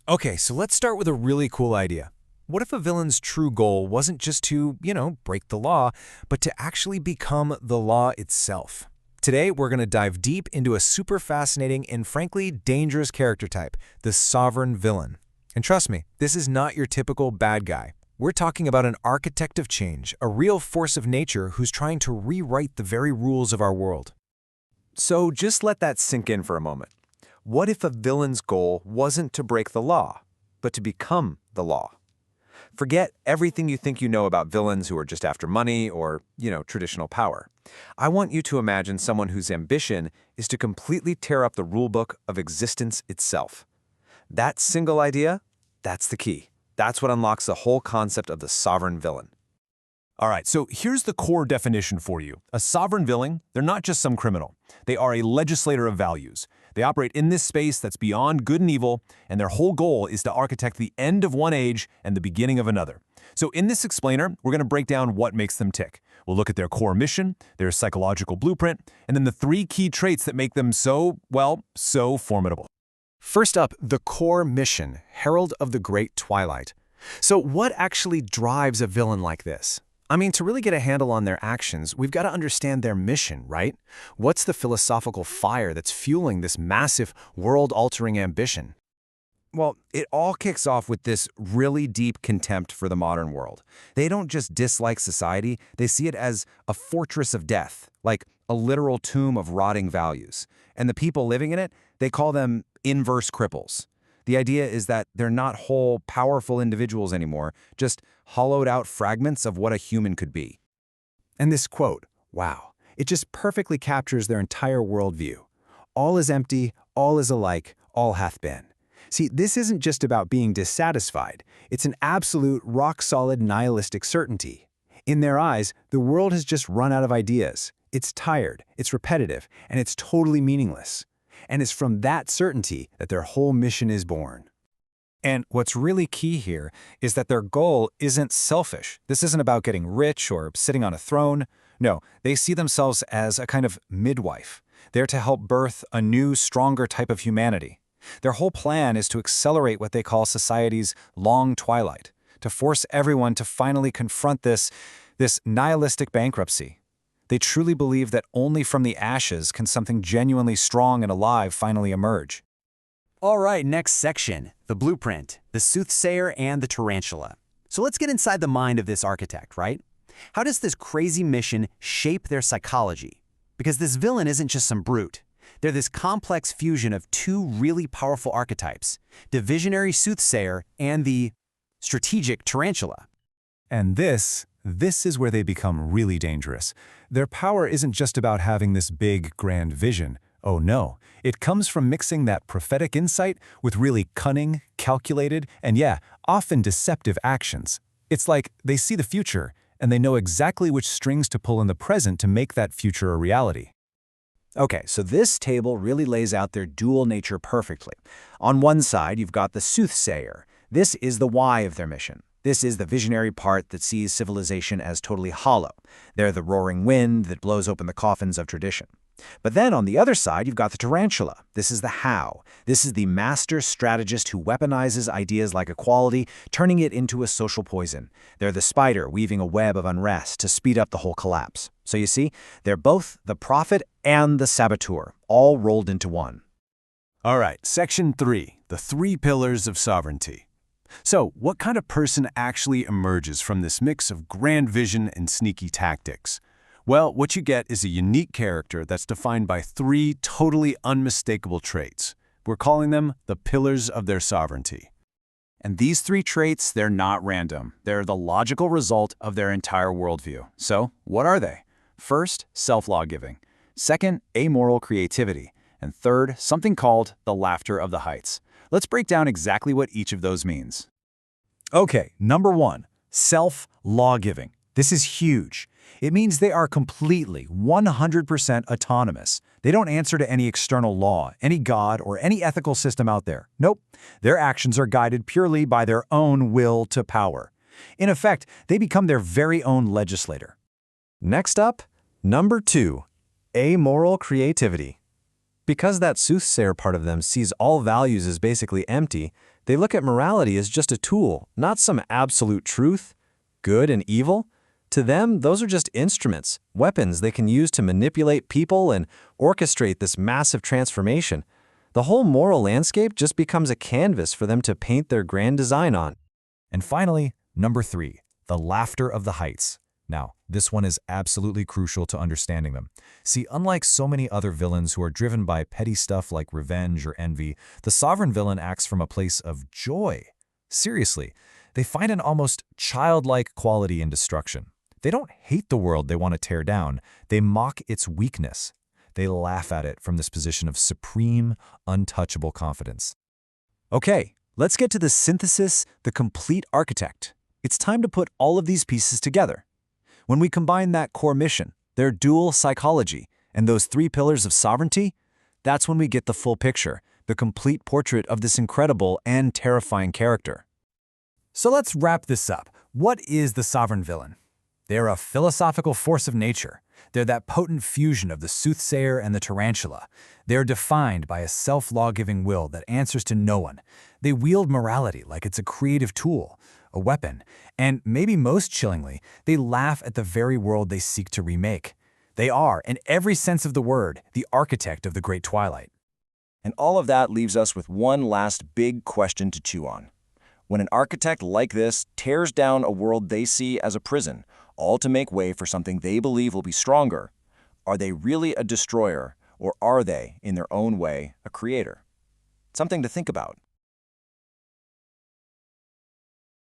Okay, so let's start with a really cool idea. What if a villain's true goal wasn't just to, break the law, but to actually become the law itself? Today, we're going to dive deep into a super fascinating and frankly dangerous character type, the sovereign villain. And trust me, this is not your typical bad guy. We're talking about an architect of change, a real force of nature who's trying to rewrite the very rules of our world. So just let that sink in for a moment. What if a villain's goal wasn't to break the law, but to become the law? Forget everything you think you know about villains who are just after money or, traditional power. I want you to imagine someone whose ambition is to completely tear up the rulebook of existence itself. That single idea, that's the key. That's what unlocks the whole concept of the sovereign villain. All right, so here's the core definition for you. A sovereign villain, they're not just some criminal. They are a legislator of values. They operate in this space that's beyond good and evil, and their whole goal is to architect the end of one age and the beginning of another. So in this explainer, we're going to break down what makes them tick. We'll look at their core mission, their psychological blueprint, and then the three key traits that make them so formidable. First up, the core mission, Herald of the Great Twilight. So what actually drives a villain like this? To really get a handle on their actions, we've got to understand their mission, right? What's the philosophical fire that's fueling this massive, world-altering ambition? Well, it all kicks off with this really deep contempt for the modern world. They don't just dislike society, they see it as a fortress of death, like a literal tomb of rotting values. And the people living in it, they call them inverse cripples. The idea is that they're not whole, powerful individuals anymore, just hollowed-out fragments of what a human could be. And this quote, wow, it just perfectly captures their entire worldview. All is empty, all is alike, all hath been. See, this isn't just about being dissatisfied. It's an absolute, rock-solid, nihilistic certainty. In their eyes, the world has just run out of ideas. It's tired, it's repetitive, and it's totally meaningless. And it's from that certainty that their whole mission is born. And what's really key here is that their goal isn't selfish. This isn't about getting rich or sitting on a throne. No, they see themselves as a kind of midwife. They're to help birth a new, stronger type of humanity. Their whole plan is to accelerate what they call society's long twilight, to force everyone to finally confront this nihilistic bankruptcy. They truly believe that only from the ashes can something genuinely strong and alive finally emerge. All right, next section, the blueprint, the soothsayer and the tarantula. So let's get inside the mind of this architect, right? How does this crazy mission shape their psychology? Because this villain isn't just some brute. They're this complex fusion of two really powerful archetypes, the visionary soothsayer and the strategic tarantula. And this is where they become really dangerous. Their power isn't just about having this big, grand vision. Oh no, it comes from mixing that prophetic insight with really cunning, calculated, and often deceptive actions. It's like they see the future, and they know exactly which strings to pull in the present to make that future a reality. Okay, so this table really lays out their dual nature perfectly. On one side, you've got the soothsayer. This is the why of their mission. This is the visionary part that sees civilization as totally hollow. They're the roaring wind that blows open the coffins of tradition. But then on the other side, you've got the tarantula. This is the how. This is the master strategist who weaponizes ideas like equality, turning it into a social poison. They're the spider weaving a web of unrest to speed up the whole collapse. So you see, they're both the prophet and the saboteur, all rolled into one. All right, section 3, the 3 pillars of sovereignty. So, what kind of person actually emerges from this mix of grand vision and sneaky tactics? Well, what you get is a unique character that's defined by 3 totally unmistakable traits. We're calling them the pillars of their sovereignty. And these 3 traits, they're not random. They're the logical result of their entire worldview. So, what are they? First, self-law-giving. Second, amoral creativity. And third, something called the laughter of the heights. Let's break down exactly what each of those means. Okay, number 1, self-law-giving. This is huge. It means they are completely, 100% autonomous. They don't answer to any external law, any god, or any ethical system out there. Nope. Their actions are guided purely by their own will to power. In effect, they become their very own legislator. Next up, number 2, amoral creativity. Because that soothsayer part of them sees all values as basically empty, They look at morality as just a tool, not some absolute truth. Good and evil? To them, those are just instruments, weapons they can use to manipulate people and orchestrate this massive transformation. The whole moral landscape just becomes a canvas for them to paint their grand design on. And finally, number 3, the laughter of the heights. Now, this one is absolutely crucial to understanding them. See, unlike so many other villains who are driven by petty stuff like revenge or envy, the sovereign villain acts from a place of joy. Seriously, they find an almost childlike quality in destruction. They don't hate the world they want to tear down. They mock its weakness. They laugh at it from this position of supreme, untouchable confidence. Okay, let's get to the synthesis, the complete architect. It's time to put all of these pieces together. When we combine that core mission, their dual psychology, and those 3 pillars of sovereignty, that's when we get the full picture, the complete portrait of this incredible and terrifying character. So let's wrap this up. What is the sovereign villain? They're a philosophical force of nature. They're that potent fusion of the soothsayer and the tarantula. They're defined by a self-law-giving will that answers to no one. They wield morality like it's a creative tool, a weapon, and maybe most chillingly, they laugh at the very world they seek to remake. They are, in every sense of the word, the architect of the Great Twilight. And all of that leaves us with one last big question to chew on. When an architect like this tears down a world they see as a prison, all to make way for something they believe will be stronger, are they really a destroyer, or are they, in their own way, a creator? Something to think about.